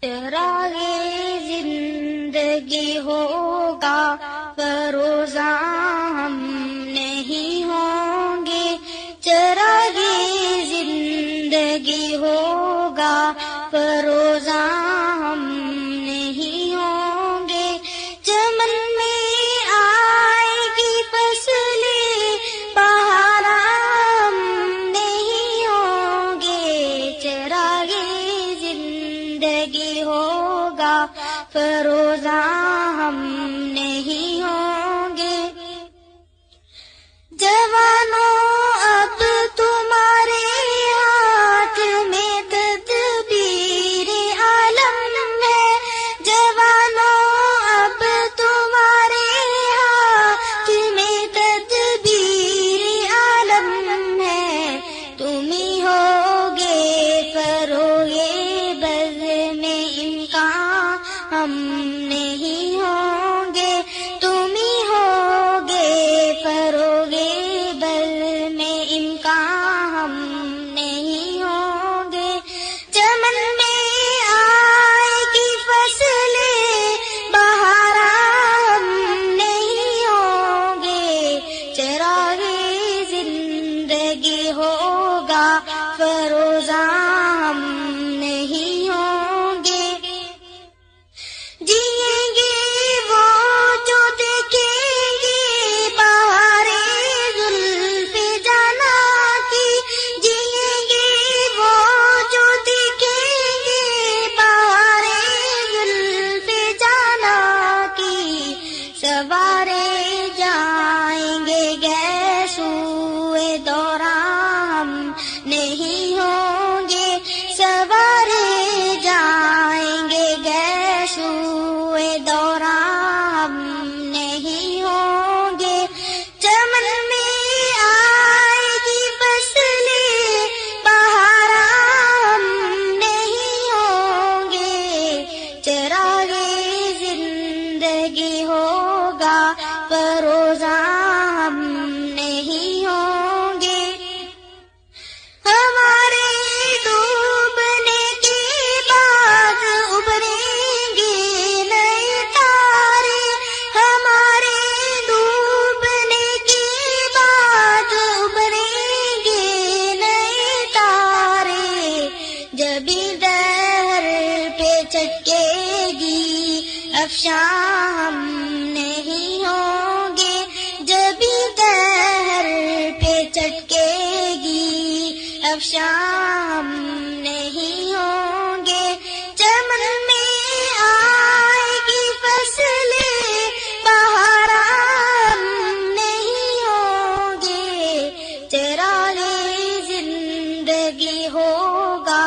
چراغ زندگی ہوگا فروزاں ہم نہیں ہوں گے، چراغ زندگی ہوگا فروزاں ہم نہیں ہوں گے، چمن میں آئے گی فصلیں بہار ہم نہیں ہوں گے، چراغ زندگی ہوگا فروزاں ہم نہیں ہوں گے۔ جوانوں اب تمہارے ہاتھ میں تدبیر عالم ہے، جوانوں اب تمہارے ہاتھ میں تدبیر عالم ہے، تم ہی ہوگے فروغ بزم میں امکان ہم نہیں ہوں گے، تم ہی ہوگے فروغ بزم میں امکان ہم نہیں ہوں گے، چمن میں آئے گی فصلیں بہار ہم نہیں ہوں گے، چراغ زندگی ہوگا فروزاں ہم نہیں ہوں گے، جئیں گے وہ جو دیکھیں گے بہارِ زلف جانا کی، جئیں گے وہ جو دیکھیں گے بہارِ زلف جانا کی، سوارے جائیں گے گیسوئے دوراں ہم نہیں ہوں گے، سوارے جائیں گے گیسوئے دوراں ہم نہیں ہوں گے، چمن میں آئے گی فصلیں بہار ہم نہیں ہوں گے، چراغ زندگی ہوگا فروزاں ہم نہیں ہوں گے، ہمارے ڈوبنے کے بعد ابھریں گے نئے تارے، ہمارے ڈوبنے کے بعد ابھریں گے نئے تارے، جبھی دہر پہ چٹکے گی افشاں ہم نہیں ہوں گے، جبھی دہر پہ چٹکے گی افشاں ہم نہیں ہوں گے، چمن میں آئے گی فصلیں بہار ہم نہیں ہوں گے، چراغ زندگی ہوگا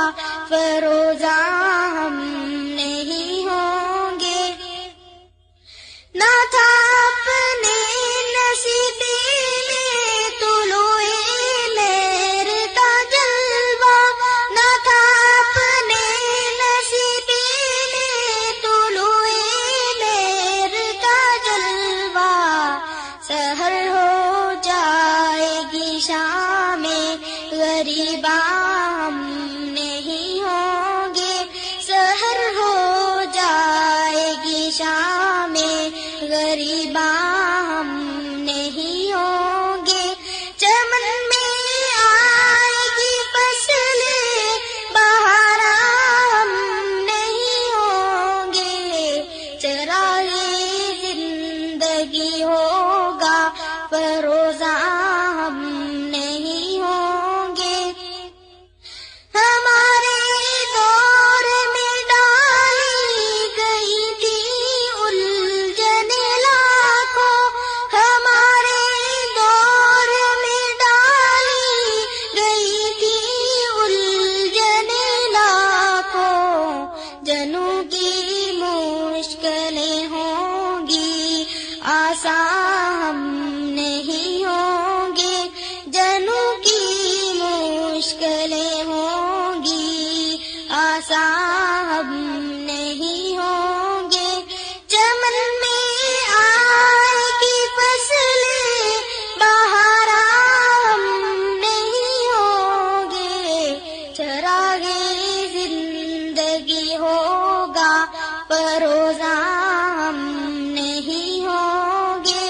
فروزاں ہم نہیں ہوں گے، نہ تھا اپنے نصیب میں طلوع مہر کا جلوہ، نہ تھا اپنے نصیب میں طلوع مہر کا جلوہ، سحر ہو جائے گی شام غریباں ہم نہیں ہوں گے، سحر ہو جائے گی شام غریباں ہم نہیں ہوں گے، چمن میں آئے گی فصلیں بہار ہم نہیں ہوں گے، چراغ زندگی ہوگا فروزاں ہم نہیں ہوں گے، ہمارے دور میں ڈالی گئی تھی الجھن لاکھوں، ہمارے دور میں ڈالی گئی تھی الجھن لاکھوں، جنوں کی مشکلیں ہوں گی آسان ہم نہیں ہوں گے، جنوں کی مشکلیں ہوں گی آسان ہم نہیں ہوں گے، چمن میں آئے گی فصلیں بہار ہم نہیں ہوں گے، چراغ زندگی ہوگا فروزہ ہم نہیں ہوں گے.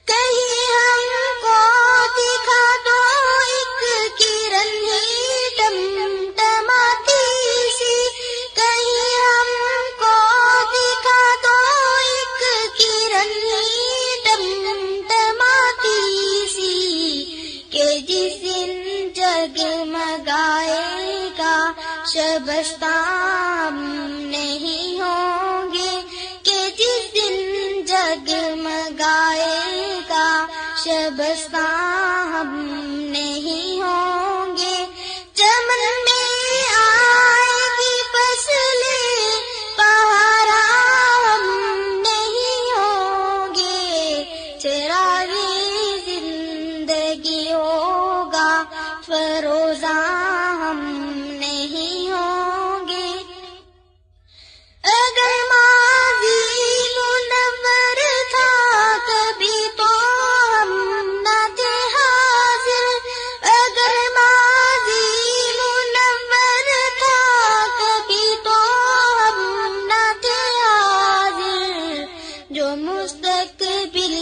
کہیں ہم کو دکھا دو ایک کرن ہی ٹمٹماتی سی. کہیں ہم کو دکھا دو ایک کرن ہی ٹمٹماتی سی کہ جس دن جگمگائے گا شبستان نہیں ہوں گے. کہ جس دن جگمگائے گا شبستان ہم نہیں ہوں گے. چمن میں آئے گی فصلیں بہارا ہم نہیں ہوں گے. چراغ زندگی ہوگا فروزہ ہم نہیں ہوں گے. اگر ماضی منور تھا کبھی تو ہم نہ تھے حاضر. اگر ماضی منور تھا کبھی تو ہم نہ تھے حاضر. جو مستقبل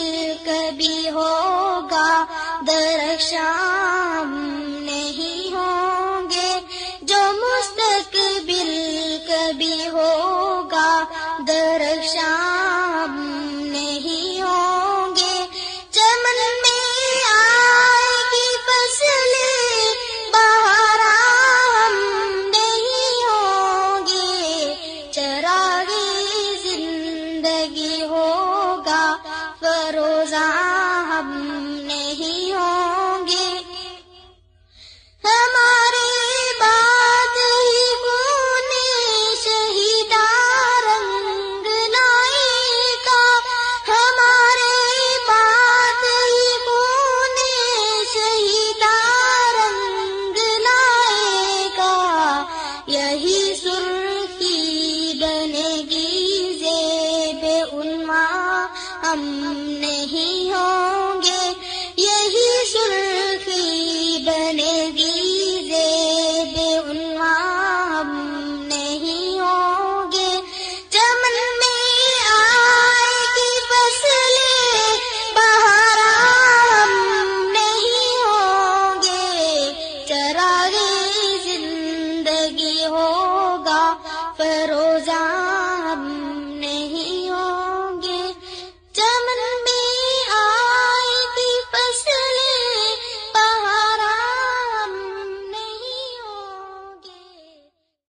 کبھی ہوگا درخشاں ہم نہیں ہوں گے. جو مستقبل کبھی ہوگا درخشاں ہم نہیں ہوں گے. چمن میں آئے گی فصلیں بہارا ہم نہیں ہوں گے. چراغ زندگی ہوگا فروزہ ہم نہیں ہوں گے. ہمارے بعد ہی خون شہیداں رنگ لائے گا. ہمارے بعد ہی خون شہیداں رنگ لائے گا. یہی سرخی بنے گی زیب عنواں ہم نہیں ہوں گے. یہی سرخی بنے گی زیب عنواں ہم نہیں ہوں گے. چمن میں آئے گی فصلیں بہارا ہم نہیں ہوں گے. چراغ زندگی ہوگا فروزہ